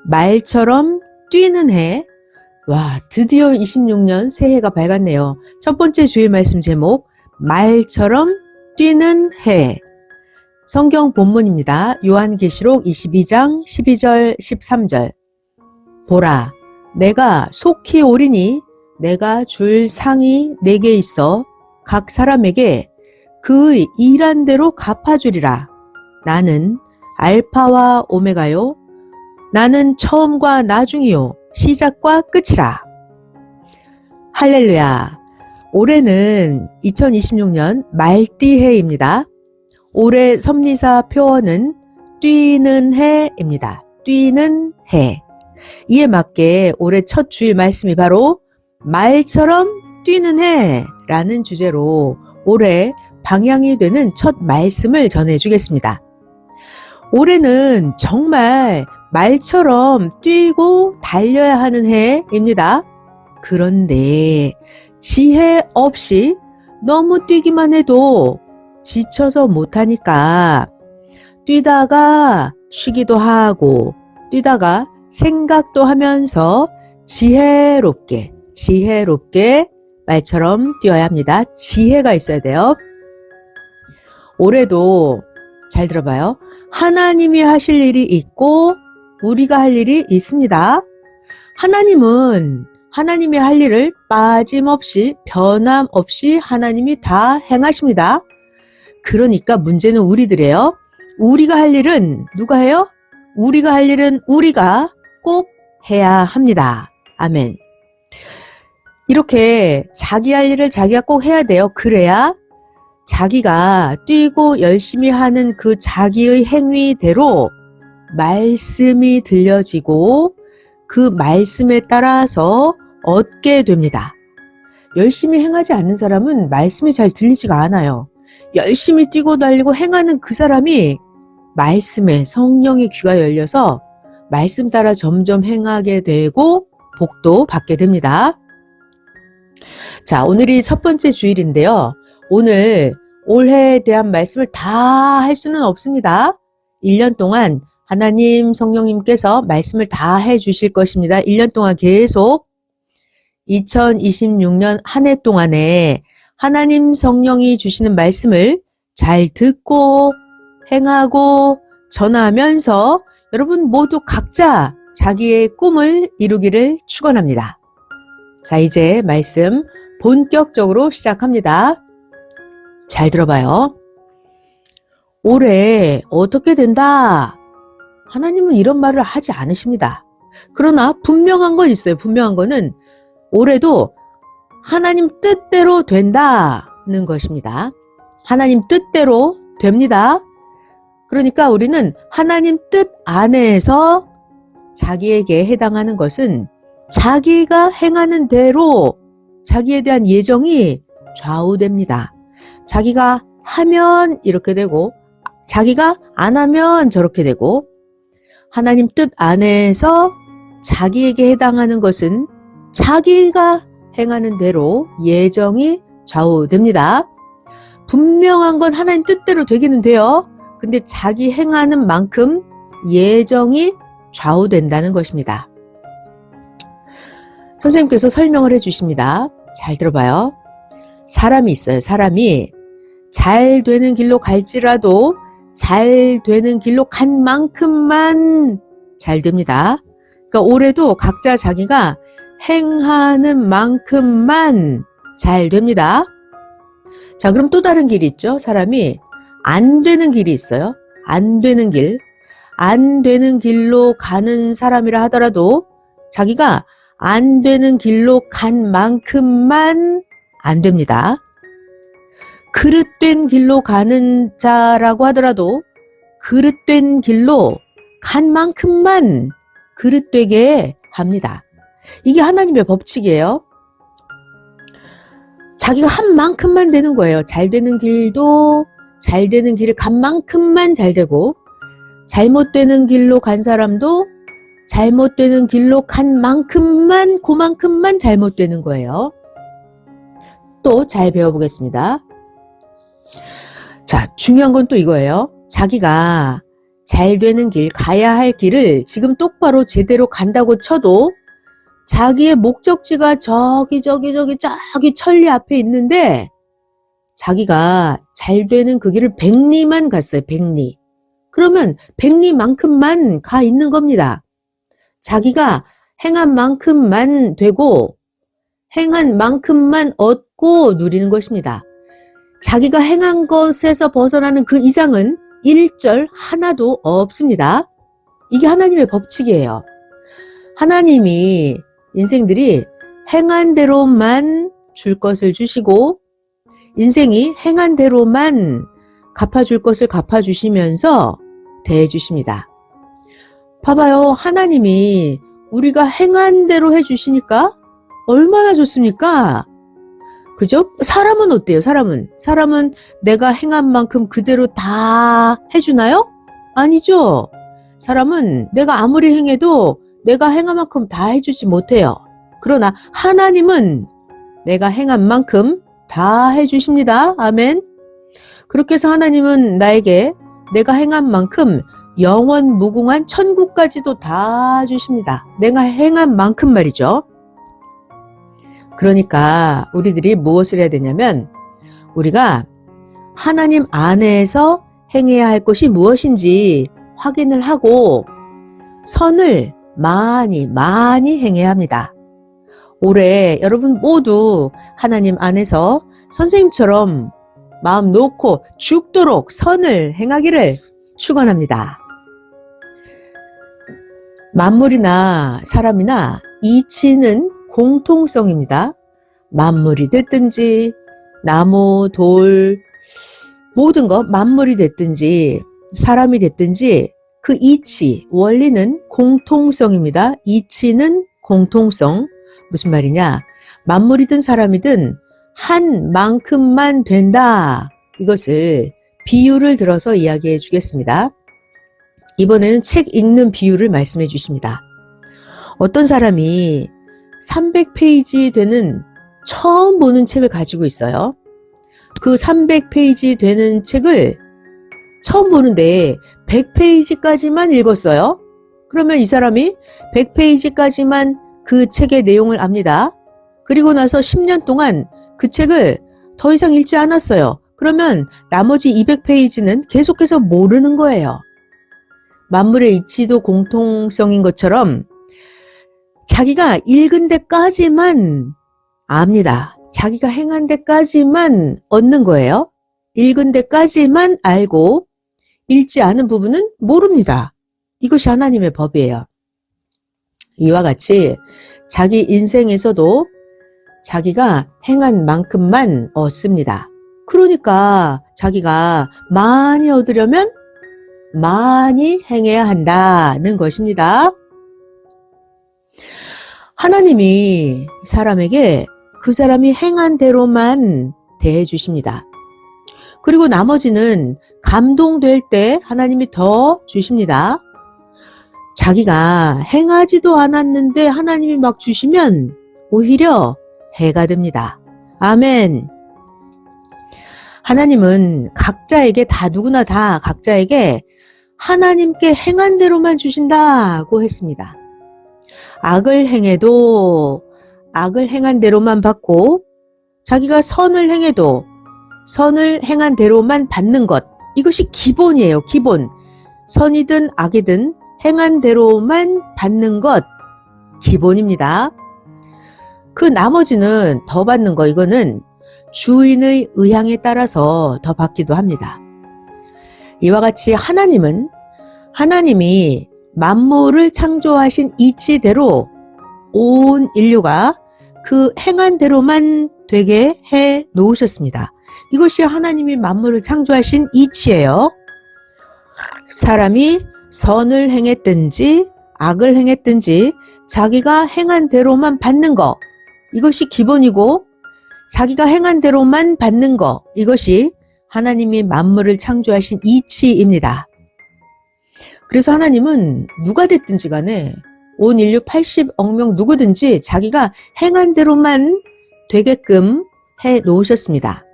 말처럼 뛰는 해. 와, 드디어 26년 새해가 밝았네요. 첫 번째 주일 말씀 제목, 말처럼 뛰는 해. 성경 본문입니다. 요한계시록 22장 12절 13절. 보라, 내가 속히 오리니 내가 줄 상이 내게 있어 각 사람에게 그의 일한 대로 갚아주리라. 나는 알파와 오메가요. 나는 처음과 나중이요. 시작과 끝이라. 할렐루야. 올해는 2026년 말띠해입니다. 올해 섭리사 표어는 뛰는 해입니다. 뛰는 해. 이에 맞게 올해 첫 주일 말씀이 바로 말처럼 뛰는 해라는 주제로 올해 방향이 되는 첫 말씀을 전해주겠습니다. 올해는 정말 말처럼 뛰고 달려야 하는 해입니다. 그런데 지혜 없이 너무 뛰기만 해도 지쳐서 못하니까 뛰다가 쉬기도 하고 뛰다가 생각도 하면서 지혜롭게 말처럼 뛰어야 합니다. 지혜가 있어야 돼요. 올해도 잘 들어봐요. 하나님이 하실 일이 있고 우리가 할 일이 있습니다. 하나님은 하나님이 할 일을 빠짐없이 변함없이 하나님이 다 행하십니다. 그러니까 문제는 우리들이에요. 우리가 할 일은 누가 해요? 우리가 할 일은 우리가 꼭 해야 합니다. 아멘. 이렇게 자기 할 일을 자기가 꼭 해야 돼요. 그래야 자기가 뛰고 열심히 하는 그 자기의 행위대로 말씀이 들려지고 그 말씀에 따라서 얻게 됩니다. 열심히 행하지 않는 사람은 말씀이 잘 들리지가 않아요. 열심히 뛰고 달리고 행하는 그 사람이 말씀에 성령의 귀가 열려서 말씀 따라 점점 행하게 되고 복도 받게 됩니다. 자, 오늘이 첫 번째 주일인데요. 오늘 올해에 대한 말씀을 다 할 수는 없습니다. 1년 동안 하나님 성령님께서 말씀을 다 해주실 것입니다. 1년 동안 계속 2026년 한 해 동안에 하나님 성령이 주시는 말씀을 잘 듣고 행하고 전하면서 여러분 모두 각자 자기의 꿈을 이루기를 축원합니다. 자, 이제 말씀 본격적으로 시작합니다. 잘 들어봐요. 올해 어떻게 된다? 하나님은 이런 말을 하지 않으십니다. 그러나 분명한 건 있어요. 분명한 거는 올해도 하나님 뜻대로 된다는 것입니다. 하나님 뜻대로 됩니다. 그러니까 우리는 하나님 뜻 안에서 자기에게 해당하는 것은 자기가 행하는 대로 자기에 대한 예정이 좌우됩니다. 자기가 하면 이렇게 되고 자기가 안 하면 저렇게 되고 하나님 뜻 안에서 자기에게 해당하는 것은 자기가 행하는 대로 예정이 좌우됩니다. 분명한 건 하나님 뜻대로 되기는 돼요. 근데 자기 행하는 만큼 예정이 좌우된다는 것입니다. 선생님께서 설명을 해주십니다. 잘 들어봐요. 사람이 있어요. 사람이 잘 되는 길로 갈지라도 잘 되는 길로 간 만큼만 잘 됩니다. 그러니까 올해도 각자 자기가 행하는 만큼만 잘 됩니다. 자, 그럼 또 다른 길이 있죠. 사람이 안 되는 길이 있어요. 안 되는 길. 안 되는 길로 가는 사람이라 하더라도 자기가 안 되는 길로 간 만큼만 안 됩니다. 그릇된 길로 가는 자라고 하더라도 그릇된 길로 간 만큼만 그릇되게 합니다. 이게 하나님의 법칙이에요. 자기가 한 만큼만 되는 거예요. 잘 되는 길도 잘 되는 길을 간 만큼만 잘 되고 잘못되는 길로 간 사람도 잘못되는 길로 간 만큼만 그만큼만 잘못되는 거예요. 또 잘 배워보겠습니다. 자, 중요한 건 또 이거예요. 자기가 잘 되는 길, 가야 할 길을 지금 똑바로 제대로 간다고 쳐도 자기의 목적지가 저기 천리 앞에 있는데 자기가 잘 되는 그 길을 100리만 갔어요. 100리. 그러면 100리만큼만 가 있는 겁니다. 자기가 행한 만큼만 되고 행한 만큼만 얻고 누리는 것입니다. 자기가 행한 것에서 벗어나는 그 이상은 일절 하나도 없습니다. 이게 하나님의 법칙이에요. 하나님이 인생들이 행한 대로만 줄 것을 주시고 인생이 행한 대로만 갚아줄 것을 갚아주시면서 대해주십니다. 봐봐요. 하나님이 우리가 행한 대로 해주시니까 얼마나 좋습니까? 그죠? 사람은 어때요? 사람은 내가 행한 만큼 그대로 다 해주나요? 아니죠. 사람은 내가 아무리 행해도 내가 행한 만큼 다 해주지 못해요. 그러나 하나님은 내가 행한 만큼 다 해주십니다. 아멘. 그렇게 해서 하나님은 나에게 내가 행한 만큼 영원 무궁한 천국까지도 다 주십니다. 내가 행한 만큼 말이죠. 그러니까 우리들이 무엇을 해야 되냐면 우리가 하나님 안에서 행해야 할 것이 무엇인지 확인을 하고 선을 많이 행해야 합니다. 올해 여러분 모두 하나님 안에서 선생님처럼 마음 놓고 죽도록 선을 행하기를 축원합니다. 만물이나 사람이나 이치는 공통성입니다. 만물이 됐든지 나무, 돌, 모든 것 만물이 됐든지 사람이 됐든지 그 이치, 원리는 공통성입니다. 이치는 공통성. 무슨 말이냐? 만물이든 사람이든 한 만큼만 된다. 이것을 비유를 들어서 이야기해 주겠습니다. 이번에는 책 읽는 비유를 말씀해 주십니다. 어떤 사람이 300페이지 되는 처음 보는 책을 가지고 있어요. 그 300페이지 되는 책을 처음 보는데 100페이지까지만 읽었어요. 그러면 이 사람이 100페이지까지만 그 책의 내용을 압니다. 그리고 나서 10년 동안 그 책을 더 이상 읽지 않았어요. 그러면 나머지 200페이지는 계속해서 모르는 거예요. 만물의 이치도 공통성인 것처럼 자기가 읽은 데까지만 압니다. 자기가 행한 데까지만 얻는 거예요. 읽은 데까지만 알고 읽지 않은 부분은 모릅니다. 이것이 하나님의 법이에요. 이와 같이 자기 인생에서도 자기가 행한 만큼만 얻습니다. 그러니까 자기가 많이 얻으려면 많이 행해야 한다는 것입니다. 하나님이 사람에게 그 사람이 행한 대로만 대해 주십니다. 그리고 나머지는 감동될 때 하나님이 더 주십니다. 자기가 행하지도 않았는데 하나님이 막 주시면 오히려 해가 됩니다. 아멘. 하나님은 각자에게 누구나 다 각자에게 하나님께 행한 대로만 주신다고 했습니다. 악을 행해도 악을 행한 대로만 받고 자기가 선을 행해도 선을 행한 대로만 받는 것. 이것이 기본이에요. 기본. 선이든 악이든 행한 대로만 받는 것. 기본입니다. 그 나머지는 더 받는 거. 이거는 주인의 의향에 따라서 더 받기도 합니다. 이와 같이 하나님이 만물을 창조하신 이치대로 온 인류가 그 행한 대로만 되게 해 놓으셨습니다. 이것이 하나님이 만물을 창조하신 이치예요. 사람이 선을 행했든지 악을 행했든지 자기가 행한 대로만 받는 거, 이것이 기본이고 자기가 행한 대로만 받는 거, 이것이 하나님이 만물을 창조하신 이치입니다. 그래서 하나님은 누가 됐든지 간에 온 인류 80억 명 누구든지 자기가 행한 대로만 되게끔 해 놓으셨습니다.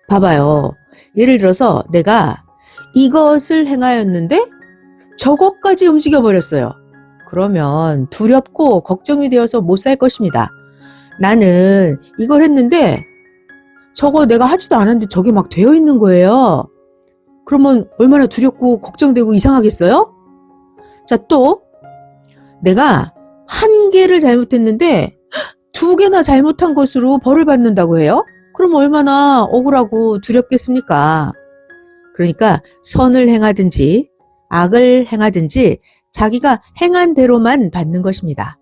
봐봐요. 예를 들어서 내가 이것을 행하였는데 저것까지 움직여버렸어요. 그러면 두렵고 걱정이 되어서 못 살 것입니다. 나는 이걸 했는데 저거 내가 하지도 않았는데 저게 막 되어 있는 거예요. 그러면 얼마나 두렵고 걱정되고 이상하겠어요? 자, 또 내가 한 개를 잘못했는데 두 개나 잘못한 것으로 벌을 받는다고 해요? 그럼 얼마나 억울하고 두렵겠습니까? 그러니까 선을 행하든지 악을 행하든지 자기가 행한 대로만 받는 것입니다.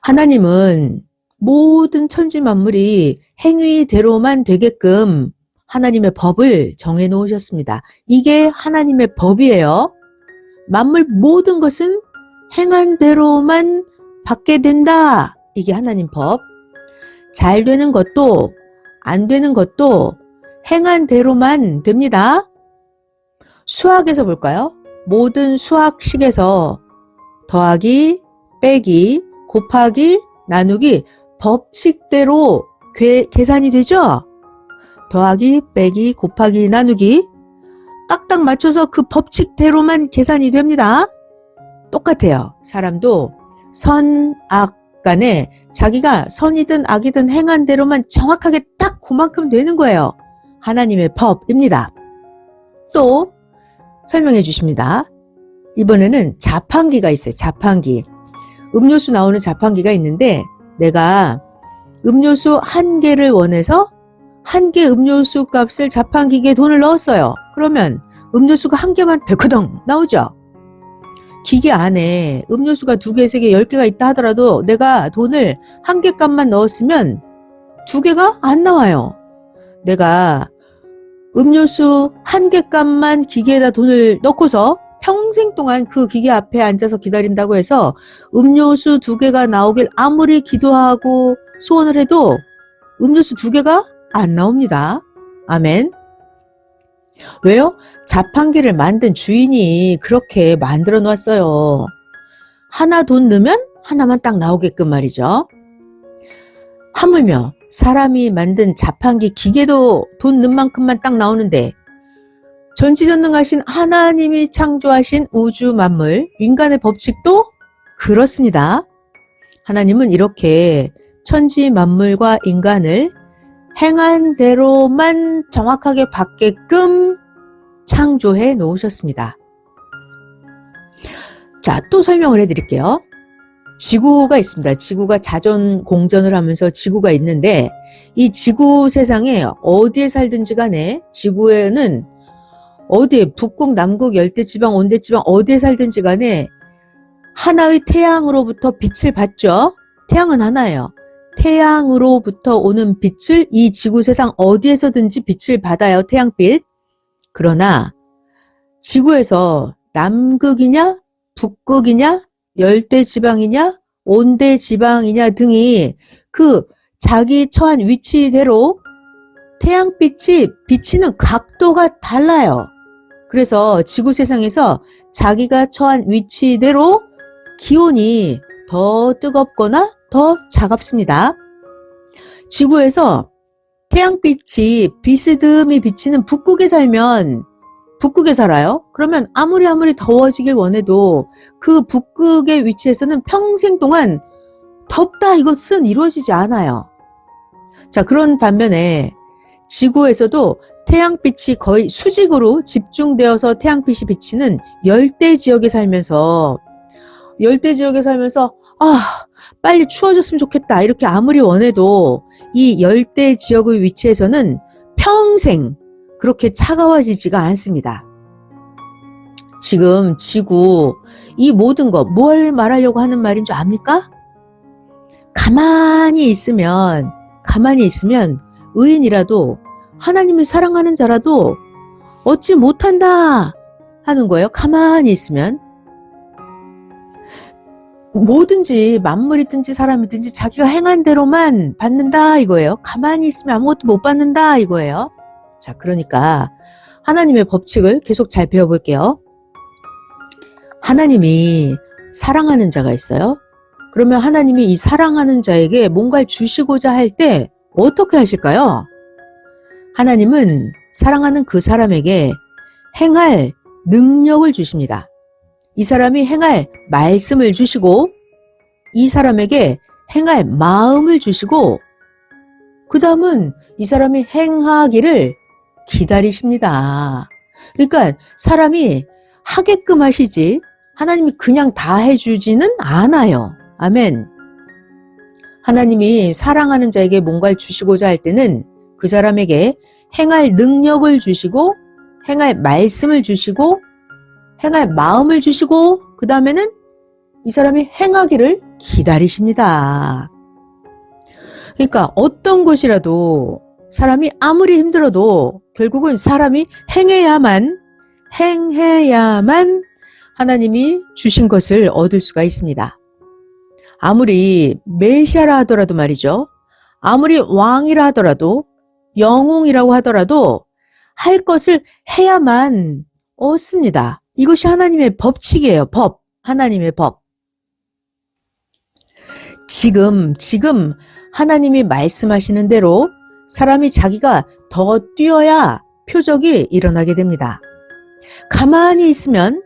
하나님은 모든 천지 만물이 행위대로만 되게끔 하나님의 법을 정해 놓으셨습니다. 이게 하나님의 법이에요. 만물 모든 것은 행한 대로만 받게 된다. 이게 하나님 법. 잘 되는 것도 안 되는 것도 행한 대로만 됩니다. 수학에서 볼까요? 모든 수학식에서 더하기, 빼기, 곱하기, 나누기 법칙대로 계산이 되죠? 더하기, 빼기, 곱하기, 나누기 딱딱 맞춰서 그 법칙대로만 계산이 됩니다. 똑같아요. 사람도 선, 악 간에 자기가 선이든 악이든 행한 대로만 정확하게 딱 그만큼 되는 거예요. 하나님의 법입니다. 또 설명해 주십니다. 이번에는 자판기가 있어요. 자판기. 음료수 나오는 자판기가 있는데 내가 음료수 한 개를 원해서 한 개 음료수 값을 자판기에 돈을 넣었어요. 그러면 음료수가 한 개만 덜커덩 나오죠. 기계 안에 음료수가 2개, 3개, 10개가 있다 하더라도 내가 돈을 한 개 값만 넣었으면 2개가 안 나와요. 내가 음료수 한 개 값만 기계에다 돈을 넣고서 평생 동안 그 기계 앞에 앉아서 기다린다고 해서 음료수 2개가 나오길 아무리 기도하고 소원을 해도 음료수 2개가 안 나옵니다. 아멘. 왜요? 자판기를 만든 주인이 그렇게 만들어 놨어요. 하나 돈 넣으면 하나만 딱 나오게끔 말이죠. 하물며 사람이 만든 자판기 기계도 돈 넣은 만큼만 딱 나오는데 전지전능하신 하나님이 창조하신 우주 만물, 인간의 법칙도 그렇습니다. 하나님은 이렇게 천지 만물과 인간을 행한 대로만 정확하게 받게끔 창조해 놓으셨습니다. 자, 또 설명을 해드릴게요. 지구가 있습니다. 지구가 자전 공전을 하면서 지구가 있는데 이 지구 세상에 어디에 살든지 간에 지구에는 어디에 북극, 남극, 열대지방, 온대지방 어디에 살든지 간에 하나의 태양으로부터 빛을 받죠. 태양은 하나예요. 태양으로부터 오는 빛을 이 지구 세상 어디에서든지 빛을 받아요. 태양빛. 그러나 지구에서 남극이냐 북극이냐 열대지방이냐 온대지방이냐 등이 그 자기 처한 위치대로 태양빛이 비치는 각도가 달라요. 그래서 지구 세상에서 자기가 처한 위치대로 기온이 더 뜨겁거나 더 차갑습니다. 지구에서 태양빛이 비스듬히 비치는 북극에 살면 북극에 살아요. 그러면 아무리 더워지길 원해도 그 북극의 위치에서는 평생 동안 덥다 이것은 이루어지지 않아요. 자, 그런 반면에 지구에서도 태양빛이 거의 수직으로 집중되어서 태양빛이 비치는 열대 지역에 살면서 빨리 추워졌으면 좋겠다 이렇게 아무리 원해도 이 열대 지역의 위치에서는 평생 그렇게 차가워지지가 않습니다. 지금 지구 이 모든 것 뭘 말하려고 하는 말인 줄 압니까? 가만히 있으면 의인이라도 하나님을 사랑하는 자라도 얻지 못한다 하는 거예요. 가만히 있으면. 뭐든지 만물이든지 사람이든지 자기가 행한 대로만 받는다 이거예요. 가만히 있으면 아무것도 못 받는다 이거예요. 자, 그러니까 하나님의 법칙을 계속 잘 배워볼게요. 하나님이 사랑하는 자가 있어요. 그러면 하나님이 이 사랑하는 자에게 뭔가를 주시고자 할 때 어떻게 하실까요? 하나님은 사랑하는 그 사람에게 행할 능력을 주십니다. 이 사람이 행할 말씀을 주시고 이 사람에게 행할 마음을 주시고 그 다음은 이 사람이 행하기를 기다리십니다. 그러니까 사람이 하게끔 하시지 하나님이 그냥 다 해주지는 않아요. 아멘. 하나님이 사랑하는 자에게 뭔가를 주시고자 할 때는 그 사람에게 행할 능력을 주시고 행할 말씀을 주시고 행할 마음을 주시고 그 다음에는 이 사람이 행하기를 기다리십니다. 그러니까 어떤 것이라도 사람이 아무리 힘들어도 결국은 사람이 행해야만 하나님이 주신 것을 얻을 수가 있습니다. 아무리 메시아라 하더라도 말이죠. 아무리 왕이라 하더라도 영웅이라고 하더라도 할 것을 해야만 얻습니다. 이것이 하나님의 법칙이에요. 법. 하나님의 법. 지금 하나님이 말씀하시는 대로 사람이 자기가 더 뛰어야 표적이 일어나게 됩니다. 가만히 있으면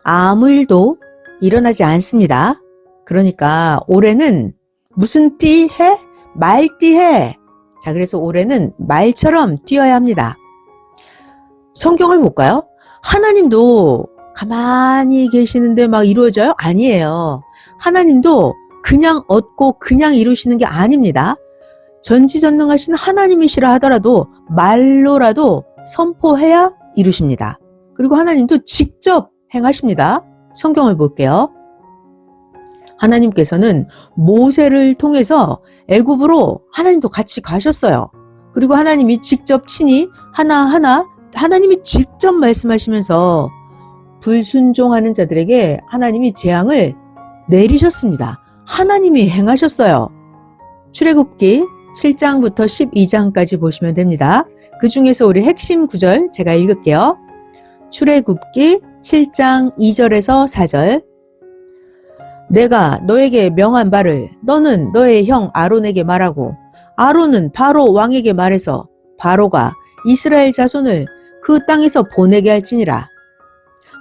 아무 일도 일어나지 않습니다. 그러니까 올해는 무슨 띠 해? 말띠 해. 자, 그래서 올해는 말처럼 뛰어야 합니다. 성경을 볼까요? 하나님도 가만히 계시는데 막 이루어져요? 아니에요. 하나님도 그냥 얻고 그냥 이루시는 게 아닙니다. 전지전능하신 하나님이시라 하더라도 말로라도 선포해야 이루십니다. 그리고 하나님도 직접 행하십니다. 성경을 볼게요. 하나님께서는 모세를 통해서 애굽으로 하나님도 같이 가셨어요. 그리고 하나님이 직접 친히 하나하나 하나님이 직접 말씀하시면서 불순종하는 자들에게 하나님이 재앙을 내리셨습니다. 하나님이 행하셨어요. 출애굽기 7장부터 12장까지 보시면 됩니다. 그 중에서 우리 핵심 구절 제가 읽을게요. 출애굽기 7장 2절에서 4절. 내가 너에게 명한 바를 너는 너의 형 아론에게 말하고 아론은 바로 왕에게 말해서 바로가 이스라엘 자손을 그 땅에서 보내게 할지니라.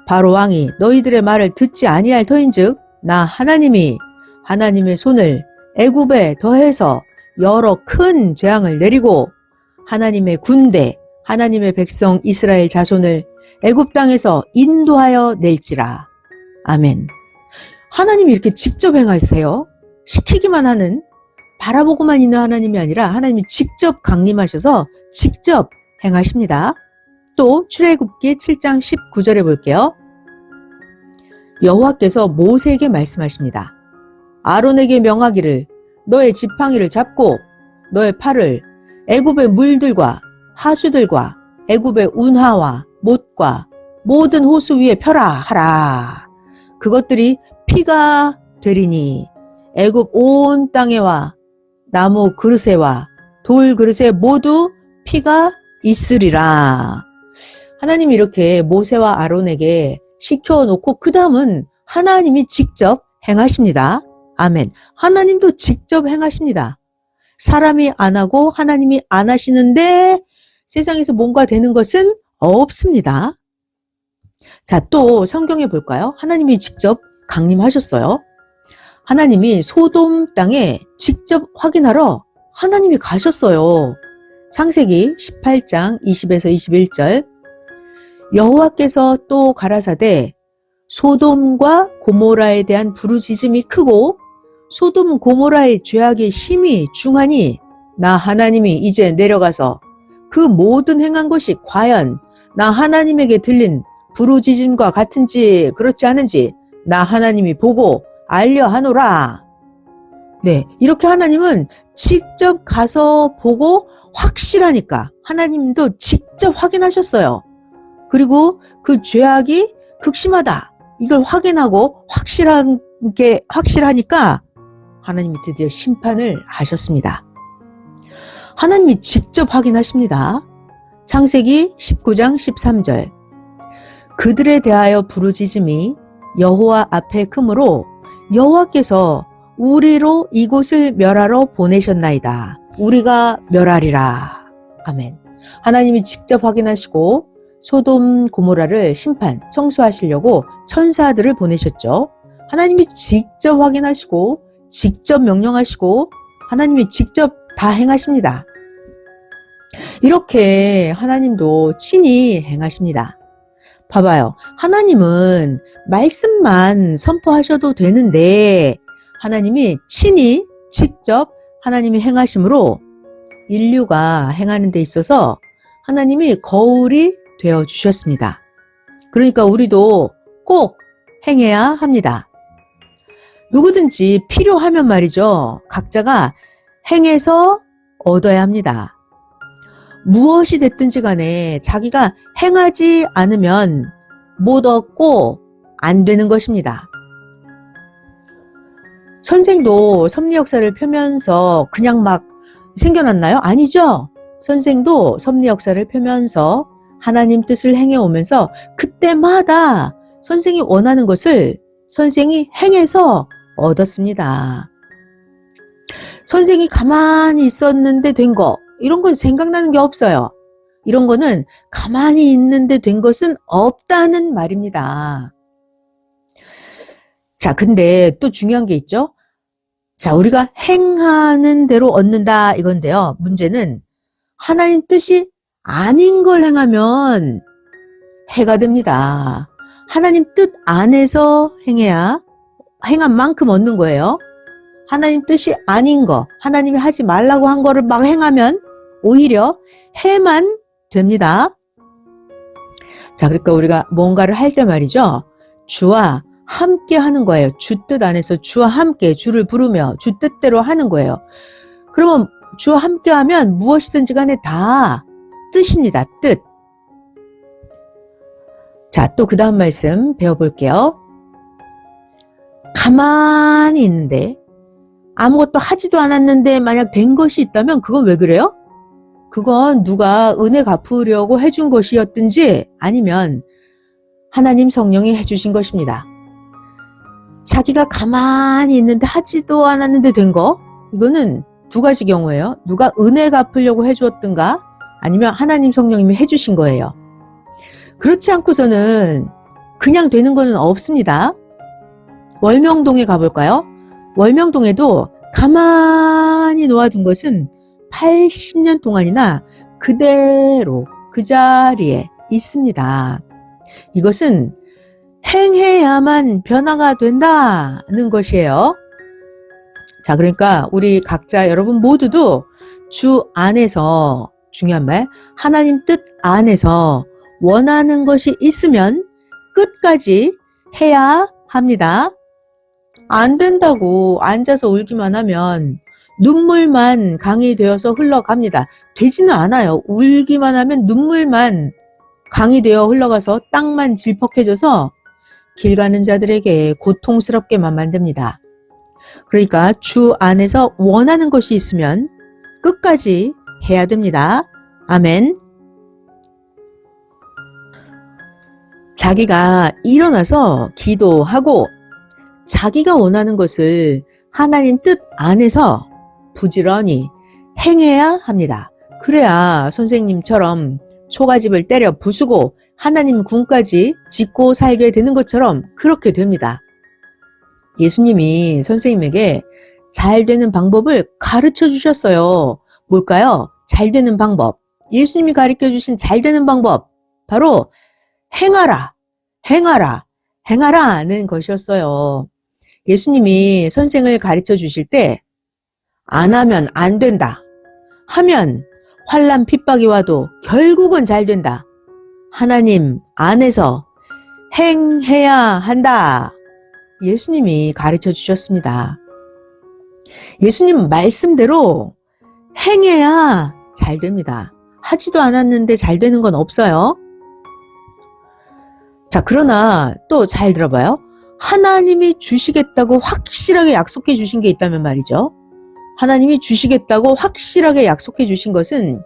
바로 왕이 너희들의 말을 듣지 아니할 터인즉 나 하나님이 하나님의 손을 애굽에 더해서 여러 큰 재앙을 내리고 하나님의 군대 하나님의 백성 이스라엘 자손을 애굽 땅에서 인도하여 낼지라. 아멘. 하나님이 이렇게 직접 행하세요. 시키기만 하는 바라보고만 있는 하나님이 아니라 하나님이 직접 강림하셔서 직접 행하십니다. 또 출애굽기 7장 19절에 볼게요. 여호와께서 모세에게 말씀하십니다. 아론에게 명하기를 너의 지팡이를 잡고 너의 팔을 애굽의 물들과 하수들과 애굽의 운하와 못과 모든 호수 위에 펴라 하라. 그것들이 피가 되리니 애굽 온 땅에와 나무 그릇에와 돌 그릇에 모두 피가 있으리라. 하나님이 이렇게 모세와 아론에게 시켜놓고 그 다음은 하나님이 직접 행하십니다. 아멘. 하나님도 직접 행하십니다. 사람이 안 하고 하나님이 안 하시는데 세상에서 뭔가 되는 것은 없습니다. 자, 또 성경에 볼까요? 하나님이 직접 강림하셨어요. 하나님이 소돔 땅에 직접 확인하러 하나님이 가셨어요. 창세기 18장 20에서 21절. 여호와께서 또 가라사대 소돔과 고모라에 대한 부르짖음이 크고 소돔 고모라의 죄악이 심히 중하니 나 하나님이 이제 내려가서 그 모든 행한 것이 과연 나 하나님에게 들린 부르짖음과 같은지 그렇지 않은지 나 하나님이 보고 알려 하노라. 네, 이렇게 하나님은 직접 가서 보고 확실하니까 하나님도 직접 확인하셨어요. 그리고 그 죄악이 극심하다. 이걸 확인하고 확실하니까 하나님이 드디어 심판을 하셨습니다. 하나님이 직접 확인하십니다. 창세기 19장 13절. 그들에 대하여 부르짖음이 여호와 앞에 크므로 여호와께서 우리로 이곳을 멸하러 보내셨나이다. 우리가 멸하리라. 아멘. 하나님이 직접 확인하시고 소돔 고모라를 심판, 청소하시려고 천사들을 보내셨죠. 하나님이 직접 확인하시고 직접 명령하시고 하나님이 직접 다 행하십니다. 이렇게 하나님도 친히 행하십니다. 봐봐요. 하나님은 말씀만 선포하셔도 되는데 하나님이 친히 직접 하나님이 행하심으로 인류가 행하는 데 있어서 하나님이 거울이 되어 주셨습니다. 그러니까 우리도 꼭 행해야 합니다. 누구든지 필요하면 말이죠. 각자가 행해서 얻어야 합니다. 무엇이 됐든지 간에 자기가 행하지 않으면 못 얻고 안 되는 것입니다. 선생도 섭리 역사를 펴면서 그냥 막 생겨났나요? 아니죠. 선생도 섭리 역사를 펴면서 하나님 뜻을 행해오면서 그때마다 선생이 원하는 것을 선생이 행해서 얻었습니다. 선생이 가만히 있었는데 된 거, 이런 건 생각나는 게 없어요. 이런 거는 가만히 있는데 된 것은 없다는 말입니다. 자, 근데 또 중요한 게 있죠. 자, 우리가 행하는 대로 얻는다 이건데요. 문제는 하나님 뜻이 아닌 걸 행하면 해가 됩니다. 하나님 뜻 안에서 행해야 행한 만큼 얻는 거예요. 하나님 뜻이 아닌 거, 하나님이 하지 말라고 한 거를 막 행하면 오히려 해만 됩니다. 자, 그러니까 우리가 뭔가를 할 때 말이죠. 주와 함께 하는 거예요. 주 뜻 안에서 주와 함께 주를 부르며 주 뜻대로 하는 거예요. 그러면 주와 함께 하면 무엇이든지 간에 다 뜻입니다. 뜻. 자, 또 그 다음 말씀 배워볼게요. 가만히 있는데 아무것도 하지도 않았는데 만약 된 것이 있다면 그건 왜 그래요? 그건 누가 은혜 갚으려고 해준 것이었든지 아니면 하나님 성령이 해주신 것입니다. 자기가 가만히 있는데 하지도 않았는데 된 거, 이거는 두 가지 경우예요. 누가 은혜 갚으려고 해주었든가 아니면 하나님 성령님이 해주신 거예요. 그렇지 않고서는 그냥 되는 거는 없습니다. 월명동에 가볼까요? 월명동에도 가만히 놓아둔 것은 80년 동안이나 그대로 그 자리에 있습니다. 이것은 행해야만 변화가 된다는 것이에요. 자, 그러니까 우리 각자 여러분 모두도 주 안에서 중요한 말, 하나님 뜻 안에서 원하는 것이 있으면 끝까지 해야 합니다. 안 된다고 앉아서 울기만 하면 눈물만 강이 되어서 흘러갑니다. 되지는 않아요. 울기만 하면 눈물만 강이 되어 흘러가서 땅만 질퍽해져서 길 가는 자들에게 고통스럽게만 만듭니다. 그러니까 주 안에서 원하는 것이 있으면 끝까지 해야 됩니다. 아멘. 자기가 일어나서 기도하고 자기가 원하는 것을 하나님 뜻 안에서 부지런히 행해야 합니다. 그래야 선생님처럼 초가집을 때려 부수고 하나님 궁까지 짓고 살게 되는 것처럼 그렇게 됩니다. 예수님이 선생님에게 잘 되는 방법을 가르쳐 주셨어요. 뭘까요? 잘 되는 방법. 예수님이 가르쳐 주신 잘 되는 방법. 바로 행하라, 행하라, 행하라는 것이었어요. 예수님이 선생을 가르쳐 주실 때 안 하면 안 된다. 하면 환난 핍박이 와도 결국은 잘 된다. 하나님 안에서 행해야 한다. 예수님이 가르쳐 주셨습니다. 예수님 말씀대로 행해야 잘 됩니다. 하지도 않았는데 잘 되는 건 없어요. 자, 그러나 또 잘 들어봐요. 하나님이 주시겠다고 확실하게 약속해 주신 게 있다면 말이죠. 하나님이 주시겠다고 확실하게 약속해 주신 것은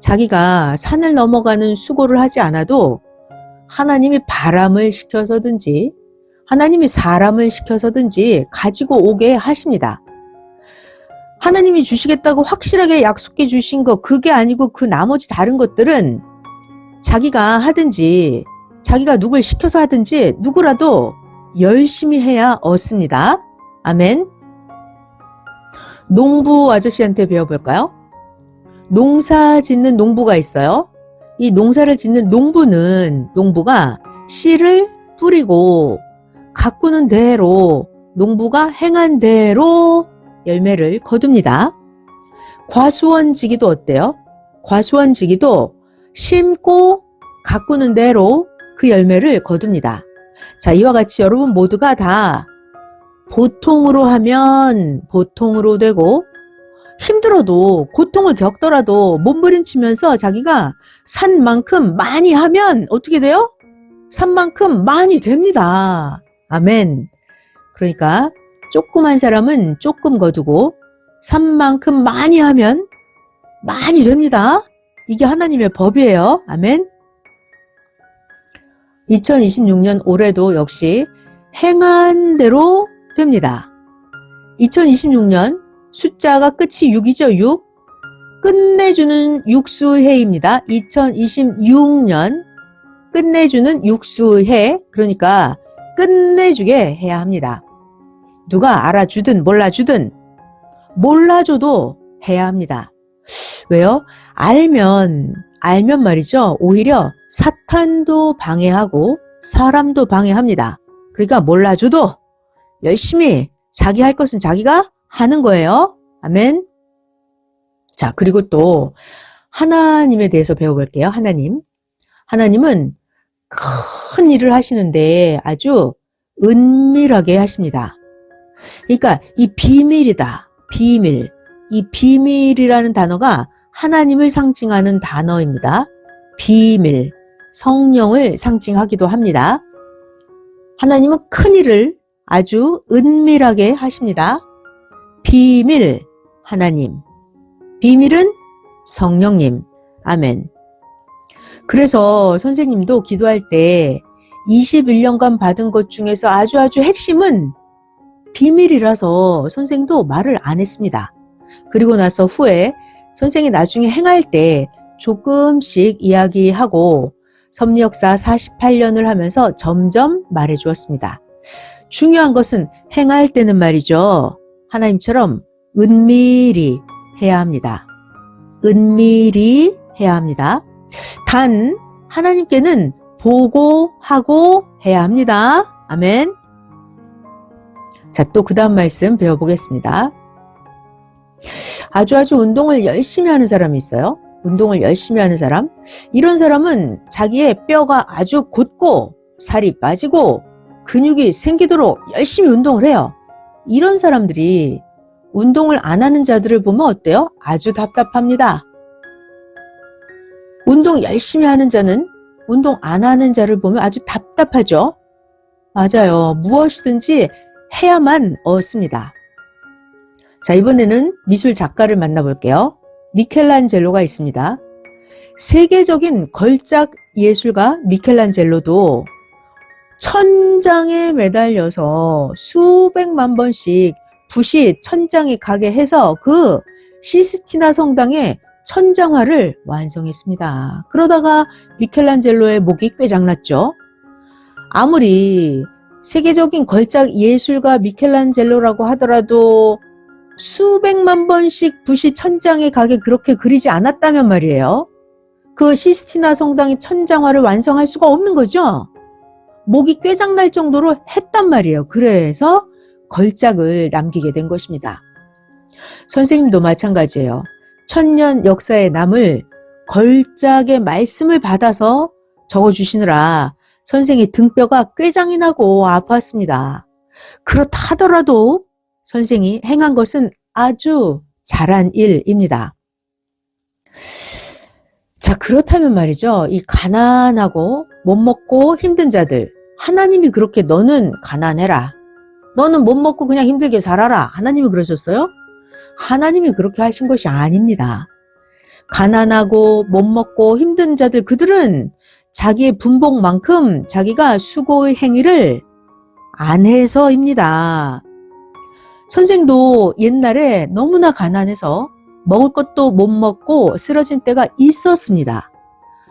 자기가 산을 넘어가는 수고를 하지 않아도 하나님이 바람을 시켜서든지 하나님이 사람을 시켜서든지 가지고 오게 하십니다. 하나님이 주시겠다고 확실하게 약속해 주신 거 그게 아니고 그 나머지 다른 것들은 자기가 하든지 자기가 누굴 시켜서 하든지 누구라도 열심히 해야 얻습니다. 아멘. 농부 아저씨한테 배워볼까요? 농사 짓는 농부가 있어요. 이 농사를 짓는 농부가 씨를 뿌리고 가꾸는 대로 농부가 행한 대로 열매를 거둡니다. 과수원지기도 어때요? 과수원지기도 심고 가꾸는 대로 그 열매를 거둡니다. 자, 이와 같이 여러분 모두가 다 보통으로 하면 보통으로 되고 힘들어도 고통을 겪더라도 몸부림치면서 자기가 산 만큼 많이 하면 어떻게 돼요? 산 만큼 많이 됩니다. 아멘. 그러니까 조그만 사람은 조금 거두고 산 만큼 많이 하면 많이 됩니다. 이게 하나님의 법이에요. 아멘. 2026년 올해도 역시 행한 대로 됩니다. 2026년 숫자가 끝이 6이죠. 6. 끝내주는 육수해입니다. 2026년 끝내주는 육수해. 그러니까 끝내주게 해야 합니다. 누가 알아주든 몰라주든 몰라줘도 해야 합니다. 왜요? 알면 말이죠. 오히려 사탄도 방해하고 사람도 방해합니다. 그러니까 몰라줘도 열심히 자기 할 것은 자기가 하는 거예요. 아멘. 자, 그리고 또 하나님에 대해서 배워볼게요. 하나님은 큰 일을 하시는데 아주 은밀하게 하십니다. 그러니까 이 비밀이다. 비밀. 이 비밀이라는 단어가 하나님을 상징하는 단어입니다. 비밀. 성령을 상징하기도 합니다. 하나님은 큰 일을 아주 은밀하게 하십니다. 비밀 하나님. 비밀은 성령님. 아멘. 그래서 선생님도 기도할 때 21년간 받은 것 중에서 아주 핵심은 비밀이라서 선생도 말을 안 했습니다. 그리고 나서 후에 선생이 나중에 행할 때 조금씩 이야기하고 섭리역사 48년을 하면서 점점 말해 주었습니다. 중요한 것은 행할 때는 말이죠. 하나님처럼 은밀히 해야 합니다. 은밀히 해야 합니다. 단 하나님께는 보고하고 해야 합니다. 아멘. 자, 또 그 다음 말씀 배워보겠습니다. 아주 운동을 열심히 하는 사람이 있어요. 운동을 열심히 하는 사람. 이런 사람은 자기의 뼈가 아주 곧고 살이 빠지고 근육이 생기도록 열심히 운동을 해요. 이런 사람들이 운동을 안 하는 자들을 보면 어때요? 아주 답답합니다. 운동 열심히 하는 자는 운동 안 하는 자를 보면 아주 답답하죠. 맞아요. 무엇이든지 해야만 얻습니다. 자, 이번에는 미술 작가를 만나볼게요. 미켈란젤로가 있습니다. 세계적인 걸작 예술가 미켈란젤로도 천장에 매달려서 수백만 번씩 붓이 천장에 가게 해서 그 시스티나 성당의 천장화를 완성했습니다. 그러다가 미켈란젤로의 목이 꾀장났죠. 아무리 세계적인 걸작 예술가 미켈란젤로라고 하더라도 수백만 번씩 붓이 천장에 가게 그렇게 그리지 않았다면 말이에요. 그 시스티나 성당의 천장화를 완성할 수가 없는 거죠. 목이 꾀장날 정도로 했단 말이에요. 그래서 걸작을 남기게 된 것입니다. 선생님도 마찬가지예요. 천년 역사에 남을 걸작의 말씀을 받아서 적어주시느라 선생의 등뼈가 꾀장이 나고 아팠습니다. 그렇다 하더라도 선생이 행한 것은 아주 잘한 일입니다. 자, 그렇다면 말이죠. 이 가난하고 못 먹고 힘든 자들, 하나님이 그렇게 너는 가난해라. 너는 못 먹고 그냥 힘들게 살아라. 하나님이 그러셨어요? 하나님이 그렇게 하신 것이 아닙니다. 가난하고 못 먹고 힘든 자들, 그들은 자기의 분복만큼 자기가 수고의 행위를 안 해서입니다. 선생도 옛날에 너무나 가난해서 먹을 것도 못 먹고 쓰러진 때가 있었습니다.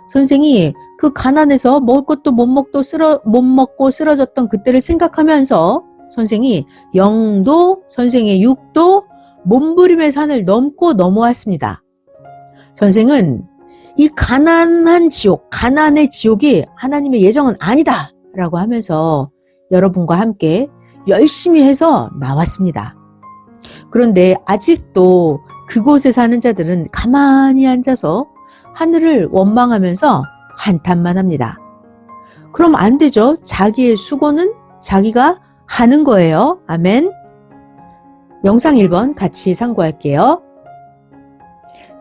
선생이 그 가난해서 먹을 것도 못 먹고 쓰러졌던 그때를 생각하면서 선생이 영도, 선생의 육도, 몸부림의 산을 넘고 넘어왔습니다. 선생은 이 가난한 지옥, 가난의 지옥이 하나님의 예정은 아니다 라고 하면서 여러분과 함께 열심히 해서 나왔습니다. 그런데 아직도 그곳에 사는 자들은 가만히 앉아서 하늘을 원망하면서 한탄만 합니다. 그럼 안 되죠. 자기의 수고는 자기가 하는 거예요. 아멘. 영상 1번 같이 상고할게요.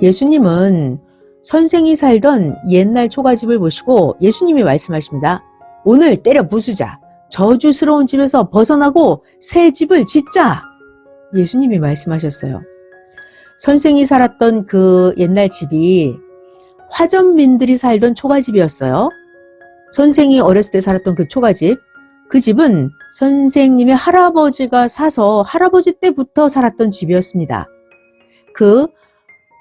예수님은 선생이 살던 옛날 초가집을 보시고 예수님이 말씀하십니다. 오늘 때려 부수자. 저주스러운 집에서 벗어나고 새 집을 짓자. 예수님이 말씀하셨어요. 선생이 살았던 그 옛날 집이 화전민들이 살던 초가집이었어요. 선생이 어렸을 때 살았던 그 초가집, 그 집은 선생님의 할아버지가 사서 할아버지 때부터 살았던 집이었습니다. 그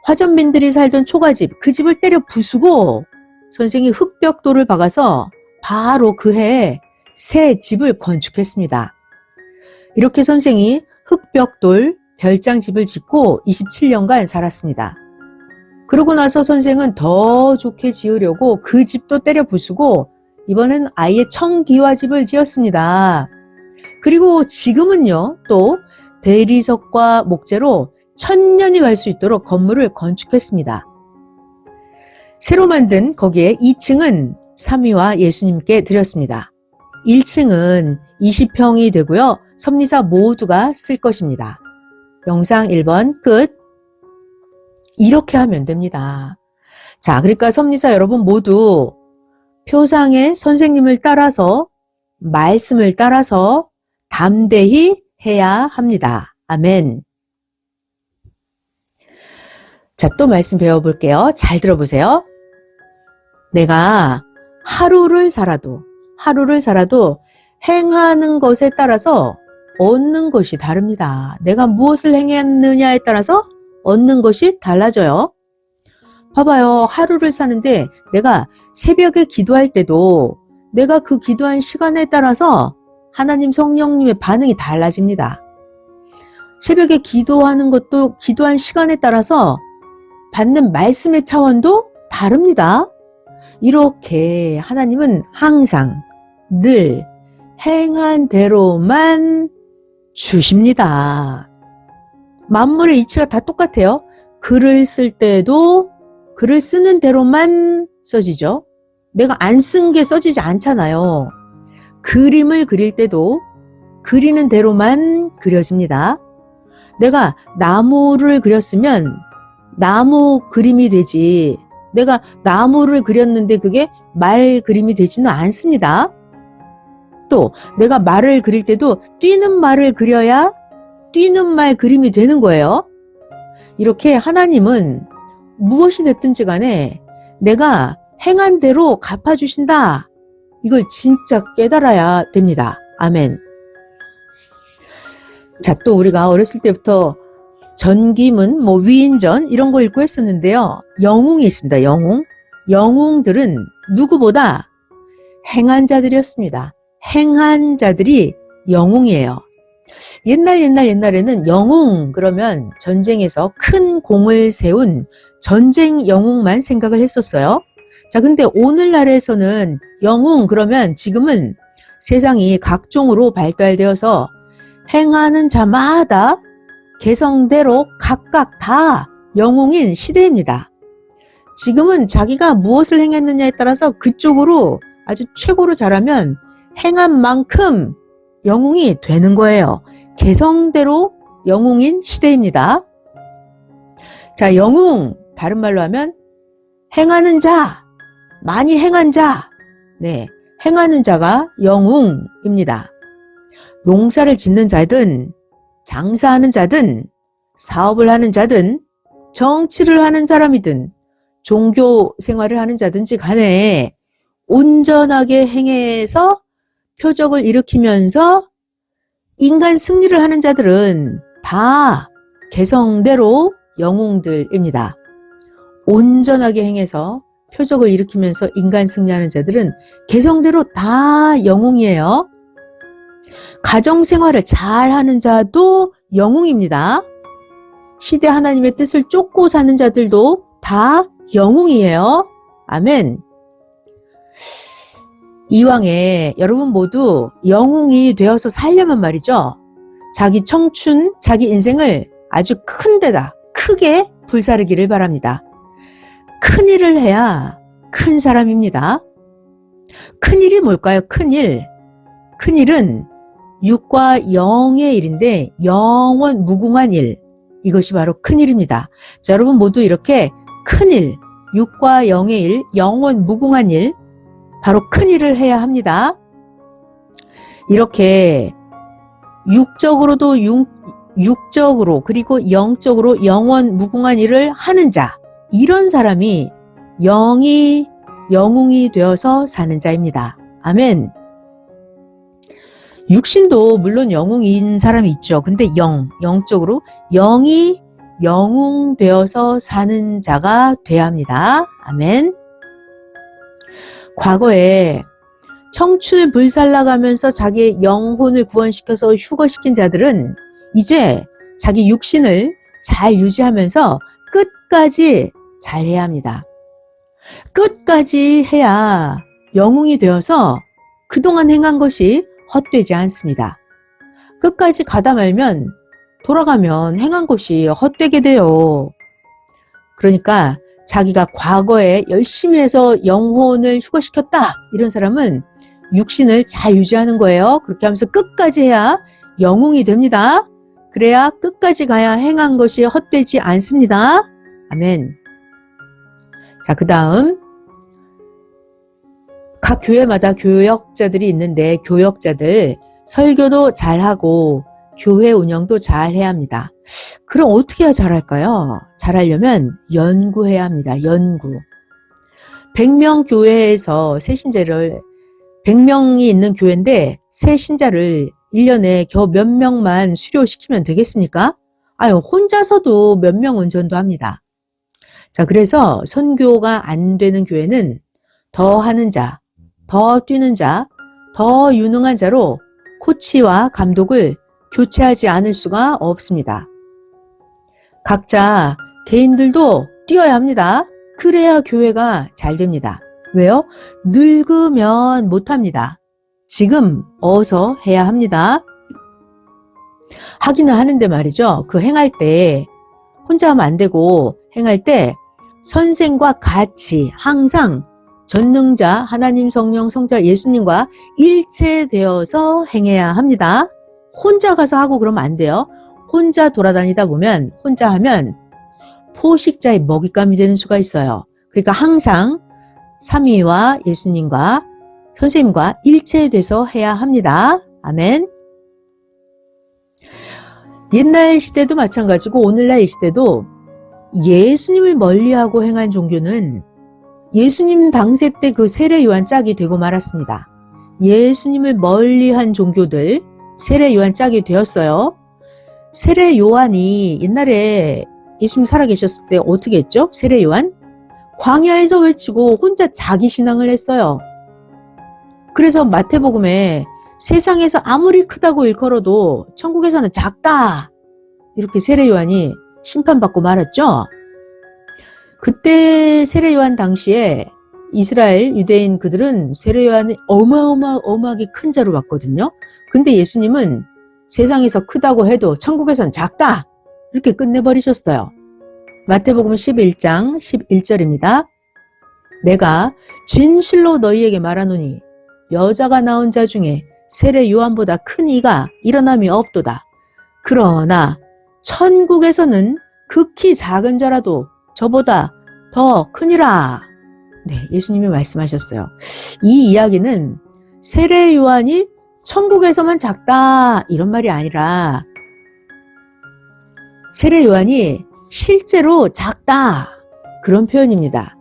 화전민들이 살던 초가집, 그 집을 때려 부수고 선생이 흙벽돌을 박아서 바로 그 해에 새 집을 건축했습니다. 이렇게 선생이 흙벽돌 별장집을 짓고 27년간 살았습니다. 그러고 나서 선생은 더 좋게 지으려고 그 집도 때려 부수고 이번엔 아예 청기와집을 지었습니다. 그리고 지금은요, 또 대리석과 목재로 1000년이 갈 수 있도록 건물을 건축했습니다. 새로 만든 거기에 2층은 삼위와 예수님께 드렸습니다. 1층은 20평이 되고요. 섭리사 모두가 쓸 것입니다. 영상 1번 끝. 이렇게 하면 됩니다. 자, 그러니까 섭리사 여러분 모두 표상의 선생님을 따라서 말씀을 따라서 담대히 해야 합니다. 아멘. 자, 또 말씀 배워볼게요. 잘 들어보세요. 내가 하루를 살아도 행하는 것에 따라서 얻는 것이 다릅니다. 내가 무엇을 행했느냐에 따라서 얻는 것이 달라져요. 봐봐요. 하루를 사는데 내가 새벽에 기도할 때도 내가 그 기도한 시간에 따라서 하나님 성령님의 반응이 달라집니다. 새벽에 기도하는 것도 기도한 시간에 따라서 받는 말씀의 차원도 다릅니다. 이렇게 하나님은 항상 늘 행한 대로만 주십니다. 만물의 이치가 다 똑같아요. 글을 쓸 때도 글을 쓰는 대로만 써지죠. 내가 안 쓴 게 써지지 않잖아요. 그림을 그릴 때도 그리는 대로만 그려집니다. 내가 나무를 그렸으면 나무 그림이 되지, 내가 나무를 그렸는데 그게 말 그림이 되지는 않습니다. 또 내가 말을 그릴 때도 뛰는 말을 그려야 뛰는 말 그림이 되는 거예요. 이렇게 하나님은 무엇이 됐든지 간에 내가 행한 대로 갚아주신다. 이걸 진짜 깨달아야 됩니다. 아멘. 자, 또 우리가 어렸을 때부터 전기문, 위인전 이런 거 읽고 했었는데요. 영웅이 있습니다. 영웅들은 누구보다 행한 자들이었습니다. 행한 자들이 영웅이에요. 옛날에는 영웅 그러면 전쟁에서 큰 공을 세운 전쟁 영웅만 생각을 했었어요. 자, 근데 오늘날에서는 영웅 그러면 지금은 세상이 각종으로 발달되어서 행하는 자마다 개성대로 각각 다 영웅인 시대입니다. 지금은 자기가 무엇을 행했느냐에 따라서 그쪽으로 아주 최고로 잘하면 행한 만큼 영웅이 되는 거예요. 개성대로 영웅인 시대입니다. 자, 영웅 다른 말로 하면 행하는 자, 많이 행한 자, 네, 행하는 자가 영웅입니다. 농사를 짓는 자든 장사하는 자든 사업을 하는 자든 정치를 하는 사람이든 종교 생활을 하는 자든지 간에 온전하게 행해서 표적을 일으키면서 인간 승리를 하는 자들은 다 개성대로 영웅들입니다. 온전하게 행해서 표적을 일으키면서 인간 승리하는 자들은 개성대로 다 영웅이에요. 가정생활을 잘하는 자도 영웅입니다. 시대 하나님의 뜻을 쫓고 사는 자들도 다 영웅이에요. 아멘. 이왕에 여러분 모두 영웅이 되어서 살려면 말이죠. 자기 청춘, 자기 인생을 아주 큰 데다 크게 불사르기를 바랍니다. 큰 일을 해야 큰 사람입니다. 큰 일이 뭘까요? 큰 일. 큰 일은 육과 영의 일인데 영원 무궁한 일. 이것이 바로 큰 일입니다. 자, 여러분 모두 이렇게 큰 일, 육과 영의 일, 영원 무궁한 일, 바로 큰 일을 해야 합니다. 이렇게 육적으로도 육적으로 그리고 영적으로 영원 무궁한 일을 하는 자, 이런 사람이 영웅이 되어서 사는 자입니다. 아멘. 육신도 물론 영웅인 사람이 있죠. 근데 영적으로 영이 영웅 되어서 사는 자가 돼야 합니다. 아멘. 과거에 청춘을 불살라가면서 자기의 영혼을 구원시켜서 휴거시킨 자들은 이제 자기 육신을 잘 유지하면서 끝까지 잘해야 합니다. 끝까지 해야 영웅이 되어서 그동안 행한 것이 헛되지 않습니다. 끝까지 가다 말면 돌아가면 행한 것이 헛되게 돼요. 그러니까 자기가 과거에 열심히 해서 영혼을 휴거시켰다, 이런 사람은 육신을 잘 유지하는 거예요. 그렇게 하면서 끝까지 해야 영웅이 됩니다. 그래야 끝까지 가야 행한 것이 헛되지 않습니다. 아멘. 자, 그 다음 각 교회마다 교역자들이 있는데 교역자들 설교도 잘하고 교회 운영도 잘 해야 합니다. 그럼 어떻게 해야 잘할까요? 잘하려면 연구해야 합니다. 연구. 100명 교회에서 새신자를 100명이 있는 교회인데 새신자를 1년에 겨우 몇 명만 수료시키면 되겠습니까? 아유, 혼자서도 몇 명은 전도합니다. 자, 그래서 선교가 안 되는 교회는 더 하는 자, 더 뛰는 자, 더 유능한 자로 코치와 감독을 교체하지 않을 수가 없습니다. 각자 개인들도 뛰어야 합니다. 그래야 교회가 잘 됩니다. 왜요? 늙으면 못합니다. 지금 어서 해야 합니다. 하기는 하는데 말이죠. 그 행할 때 혼자 하면 안 되고 행할 때 선생과 같이 항상 전능자 하나님 성령 성자 예수님과 일체되어서 행해야 합니다. 혼자 가서 하고 그러면 안 돼요. 혼자 돌아다니다 보면 혼자 하면 포식자의 먹잇감이 되는 수가 있어요. 그러니까 항상 삼위와 예수님과 선생님과 일체돼서 해야 합니다. 아멘. 옛날 시대도 마찬가지고 오늘날 이 시대도 예수님을 멀리하고 행한 종교는 예수님 당세 때 그 세례 요한 짝이 되고 말았습니다. 예수님을 멀리한 종교들 세례 요한 짝이 되었어요. 세례 요한이 옛날에 예수님 살아계셨을 때 어떻게 했죠? 세례 요한? 광야에서 외치고 혼자 자기 신앙을 했어요. 그래서 마태복음에 세상에서 아무리 크다고 일컬어도 천국에서는 작다, 이렇게 세례 요한이 심판받고 말았죠. 그때 세례 요한 당시에 이스라엘 유대인 그들은 세례 요한을 어마어마하게 큰 자로 봤거든요. 근데 예수님은 세상에서 크다고 해도 천국에선 작다, 이렇게 끝내버리셨어요. 마태복음 11장 11절입니다. 내가 진실로 너희에게 말하노니 여자가 낳은 자 중에 세례 요한보다 큰 이가 일어남이 없도다. 그러나 천국에서는 극히 작은 자라도 저보다 더 크니라. 네, 예수님이 말씀하셨어요. 이 이야기는 세례 요한이 천국에서만 작다, 이런 말이 아니라 세례 요한이 실제로 작다, 그런 표현입니다.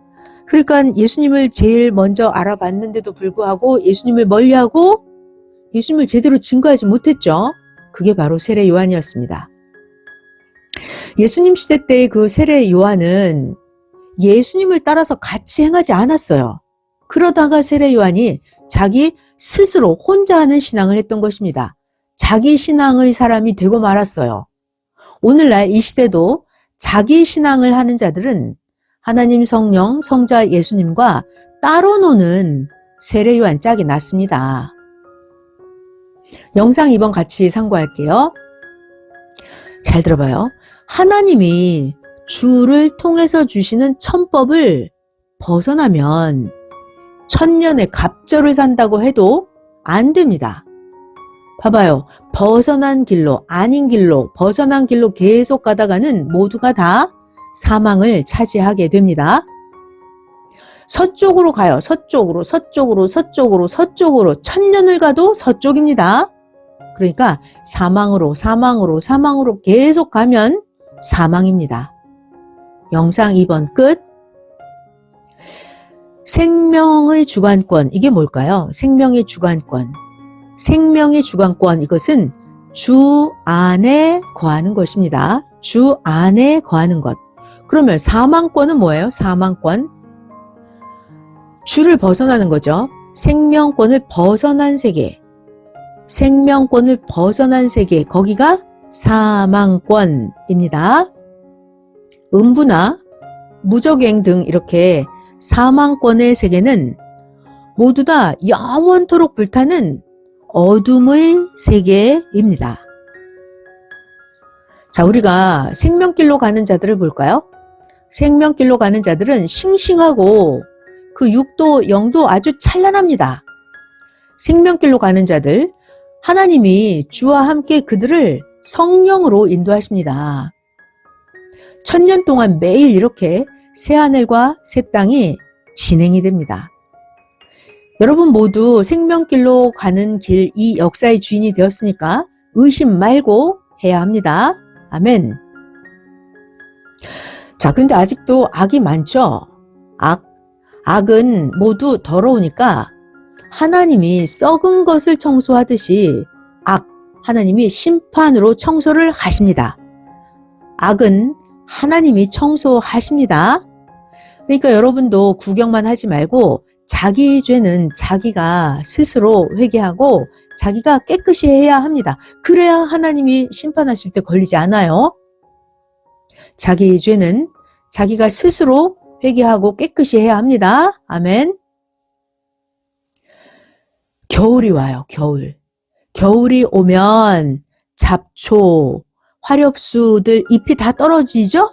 그러니까 예수님을 제일 먼저 알아봤는데도 불구하고 예수님을 멀리하고 예수님을 제대로 증거하지 못했죠. 그게 바로 세례 요한이었습니다. 예수님 시대 때의 그 세례 요한은 예수님을 따라서 같이 행하지 않았어요. 그러다가 세례 요한이 자기 스스로 혼자 하는 신앙을 했던 것입니다. 자기 신앙의 사람이 되고 말았어요. 오늘날 이 시대도 자기 신앙을 하는 자들은 하나님 성령, 성자 예수님과 따로 노는 세례 요한 짝이 났습니다. 영상 2번 같이 참고할게요. 잘 들어봐요. 하나님이 주를 통해서 주시는 천법을 벗어나면 천년의 갑절을 산다고 해도 안 됩니다. 봐봐요. 벗어난 길로, 아닌 길로, 벗어난 길로 계속 가다가는 모두가 다 사망을 차지하게 됩니다. 서쪽으로 가요. 서쪽으로, 서쪽으로, 서쪽으로, 서쪽으로. 천년을 가도 서쪽입니다. 그러니까 사망으로, 사망으로, 사망으로 계속 가면 사망입니다. 영상 2번 끝. 생명의 주관권, 이게 뭘까요? 생명의 주관권. 생명의 주관권, 이것은 주 안에 거하는 것입니다. 주 안에 거하는 것. 그러면 사망권은 뭐예요? 사망권. 주를 벗어나는 거죠. 생명권을 벗어난 세계. 생명권을 벗어난 세계. 거기가 사망권입니다. 음부나 무적행 등 이렇게 사망권의 세계는 모두 다 영원토록 불타는 어둠의 세계입니다. 자, 우리가 생명길로 가는 자들을 볼까요? 생명길로 가는 자들은 싱싱하고 그 육도, 영도 아주 찬란합니다. 생명길로 가는 자들, 하나님이 주와 함께 그들을 성령으로 인도하십니다. 천년 동안 매일 이렇게 새하늘과 새 땅이 진행이 됩니다. 여러분 모두 생명길로 가는 길, 이 역사의 주인이 되었으니까 의심 말고 해야 합니다. 아멘. 자, 그런데 아직도 악이 많죠? 악은 모두 더러우니까 하나님이 썩은 것을 청소하듯이 하나님이 심판으로 청소를 하십니다. 악은 하나님이 청소하십니다. 그러니까 여러분도 구경만 하지 말고 자기 죄는 자기가 스스로 회개하고 자기가 깨끗이 해야 합니다. 그래야 하나님이 심판하실 때 걸리지 않아요. 자기 죄는 자기가 스스로 회개하고 깨끗이 해야 합니다. 아멘. 겨울이 와요. 겨울이 오면 잡초, 화렵수들 잎이 다 떨어지죠?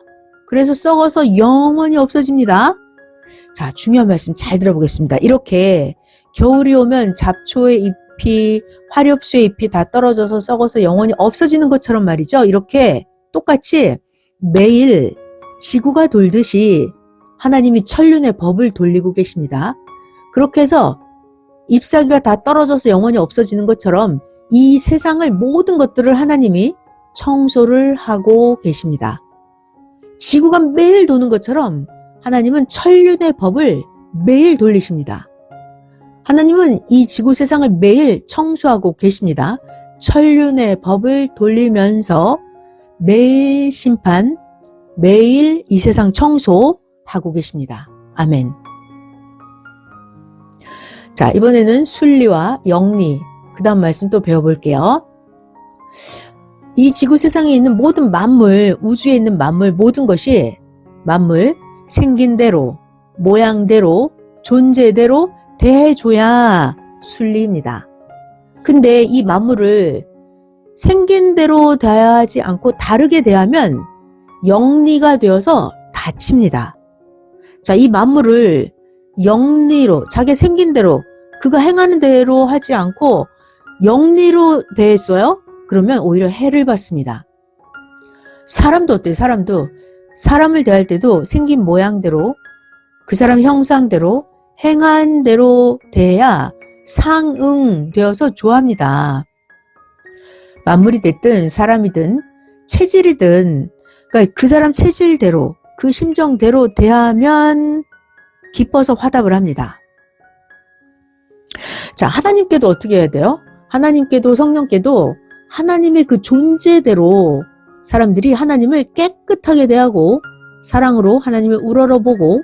그래서 썩어서 영원히 없어집니다. 자, 중요한 말씀 잘 들어보겠습니다. 이렇게 겨울이 오면 잡초의 잎이, 화렵수의 잎이 다 떨어져서 썩어서 영원히 없어지는 것처럼 말이죠. 이렇게 똑같이 매일 지구가 돌듯이 하나님이 천륜의 법을 돌리고 계십니다. 그렇게 해서 잎사귀가 다 떨어져서 영원히 없어지는 것처럼 이 세상을 모든 것들을 하나님이 청소를 하고 계십니다. 지구가 매일 도는 것처럼 하나님은 천륜의 법을 매일 돌리십니다. 하나님은 이 지구 세상을 매일 청소하고 계십니다. 천륜의 법을 돌리면서 매일 심판, 매일 이 세상 청소하고 계십니다. 아멘. 자, 이번에는 순리와 영리, 그 다음 말씀 또 배워볼게요. 이 지구 세상에 있는 모든 만물, 우주에 있는 만물, 모든 것이 만물, 생긴 대로, 모양대로, 존재대로 대해줘야 순리입니다. 근데 이 만물을 생긴 대로 대하지 않고 다르게 대하면 영리가 되어서 다칩니다. 자, 이 만물을 영리로, 자기 생긴 대로, 그가 행하는 대로 하지 않고 영리로 대했어요? 그러면 오히려 해를 받습니다. 사람도 어때요? 사람을 대할 때도 생긴 모양대로, 그 사람 형상대로, 행한 대로 대해야 상응되어서 좋아합니다. 만물이 됐든 사람이든 체질이든, 그러니까 그 사람 체질대로, 그 심정대로 대하면 기뻐서 화답을 합니다. 자, 하나님께도 어떻게 해야 돼요? 하나님께도 성령께도 하나님의 그 존재대로 사람들이 하나님을 깨끗하게 대하고 사랑으로 하나님을 우러러보고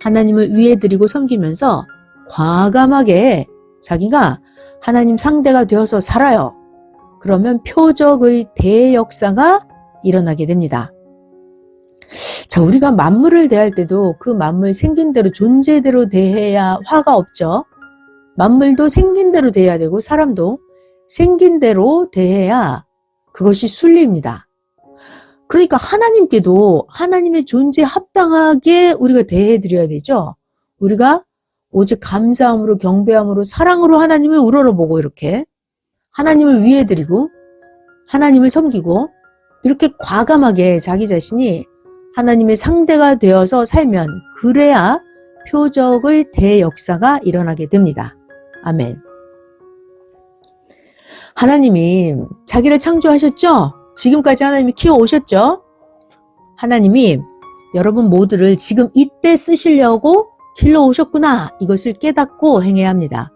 하나님을 위해드리고 섬기면서 과감하게 자기가 하나님 상대가 되어서 살아요. 그러면 표적의 대역사가 일어나게 됩니다. 자, 우리가 만물을 대할 때도 그 만물 생긴 대로 존재대로 대해야 화가 없죠. 만물도 생긴 대로 대해야 되고 사람도 생긴 대로 대해야 그것이 순리입니다. 그러니까 하나님께도 하나님의 존재에 합당하게 우리가 대해드려야 되죠. 우리가 오직 감사함으로 경배함으로 사랑으로 하나님을 우러러보고 이렇게 하나님을 위해드리고 하나님을 섬기고 이렇게 과감하게 자기 자신이 하나님의 상대가 되어서 살면 그래야 표적의 대역사가 일어나게 됩니다. 아멘. 하나님이 자기를 창조하셨죠? 지금까지 하나님이 키워오셨죠? 하나님이 여러분 모두를 지금 이때 쓰시려고 길러오셨구나. 이것을 깨닫고 행해야 합니다.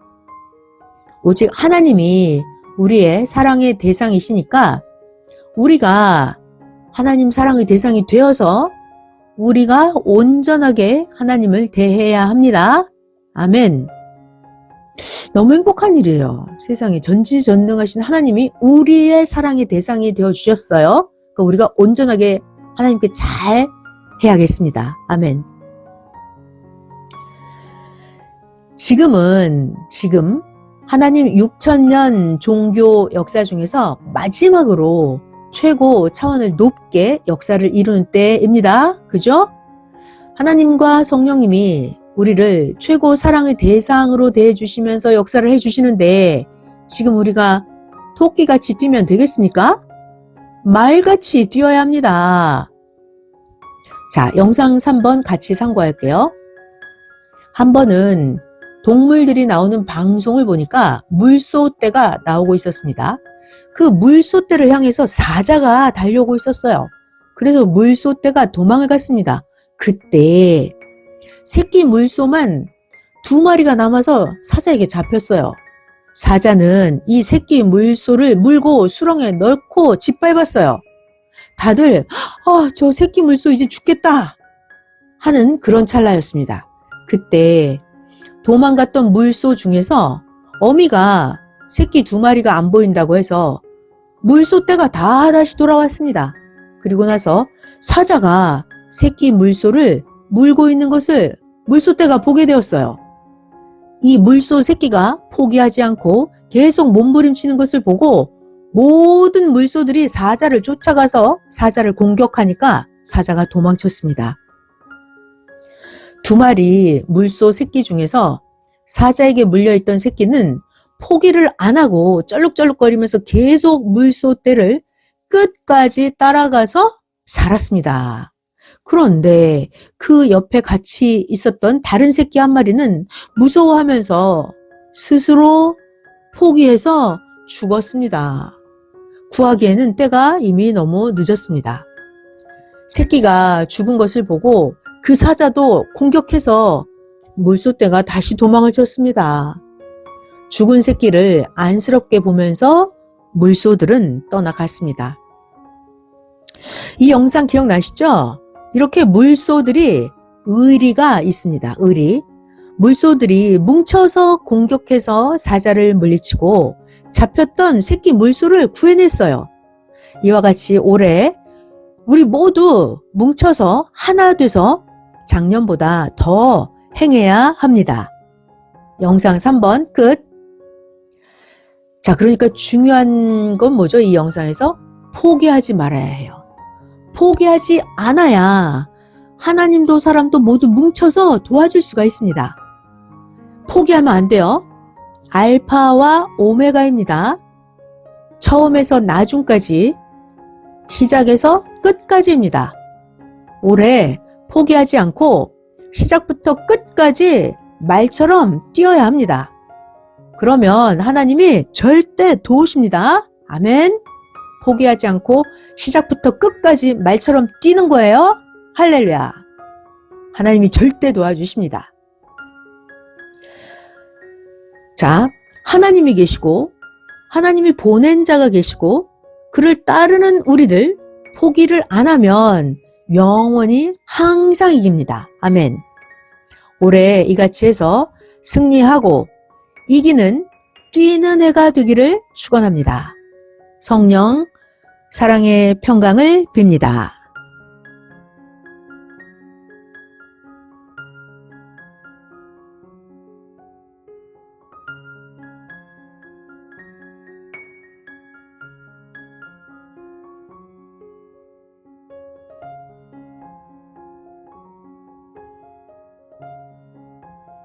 오직 하나님이 우리의 사랑의 대상이시니까 우리가 하나님 사랑의 대상이 되어서 우리가 온전하게 하나님을 대해야 합니다. 아멘. 너무 행복한 일이에요. 세상에 전지전능하신 하나님이 우리의 사랑의 대상이 되어주셨어요. 그러니까 우리가 온전하게 하나님께 잘 해야겠습니다. 아멘. 지금 하나님 6,000년 종교 역사 중에서 마지막으로 최고 차원을 높게 역사를 이루는 때입니다. 그죠? 하나님과 성령님이 우리를 최고 사랑의 대상으로 대해주시면서 역사를 해주시는데 지금 우리가 토끼같이 뛰면 되겠습니까? 말같이 뛰어야 합니다. 자, 영상 3번 같이 참고할게요. 한 번은 동물들이 나오는 방송을 보니까 물소떼가 나오고 있었습니다. 그 물소떼를 향해서 사자가 달려오고 있었어요. 그래서 물소떼가 도망을 갔습니다. 그때 새끼 물소만 2마리가 남아서 사자에게 잡혔어요. 사자는 이 새끼 물소를 물고 수렁에 넣고 짓밟았어요. 다들 저 새끼 물소 이제 죽겠다 하는 그런 찰나였습니다. 그때 도망갔던 물소 중에서 어미가 새끼 2마리가 안 보인다고 해서 물소떼가 다 다시 돌아왔습니다. 그리고 나서 사자가 새끼 물소를 물고 있는 것을 물소떼가 보게 되었어요. 이 물소 새끼가 포기하지 않고 계속 몸부림치는 것을 보고 모든 물소들이 사자를 쫓아가서 사자를 공격하니까 사자가 도망쳤습니다. 2마리 물소 새끼 중에서 사자에게 물려있던 새끼는 포기를 안 하고 쩔룩쩔룩거리면서 계속 물소떼를 끝까지 따라가서 살았습니다. 그런데 그 옆에 같이 있었던 다른 새끼 한 마리는 무서워하면서 스스로 포기해서 죽었습니다. 구하기에는 때가 이미 너무 늦었습니다. 새끼가 죽은 것을 보고 그 사자도 공격해서 물소떼가 다시 도망을 쳤습니다. 죽은 새끼를 안쓰럽게 보면서 물소들은 떠나갔습니다. 이 영상 기억나시죠? 이렇게 물소들이 의리가 있습니다. 의리. 물소들이 뭉쳐서 공격해서 사자를 물리치고 잡혔던 새끼 물소를 구해냈어요. 이와 같이 올해 우리 모두 뭉쳐서 하나 돼서 작년보다 더 행해야 합니다. 영상 3번 끝. 자, 그러니까 중요한 건 뭐죠? 이 영상에서 포기하지 말아야 해요. 포기하지 않아야 하나님도 사람도 모두 뭉쳐서 도와줄 수가 있습니다. 포기하면 안 돼요. 알파와 오메가입니다. 처음에서 나중까지, 시작에서 끝까지입니다. 올해 포기하지 않고 시작부터 끝까지 말처럼 뛰어야 합니다. 그러면 하나님이 절대 도우십니다. 아멘. 포기하지 않고 시작부터 끝까지 말처럼 뛰는 거예요. 할렐루야. 하나님이 절대 도와주십니다. 자, 하나님이 계시고 하나님이 보낸 자가 계시고 그를 따르는 우리들 포기를 안 하면 영원히 항상 이깁니다. 아멘. 올해 이같이 해서 승리하고 이기는 뛰는 해가 되기를 축원합니다. 성령 사랑의 평강을 빕니다.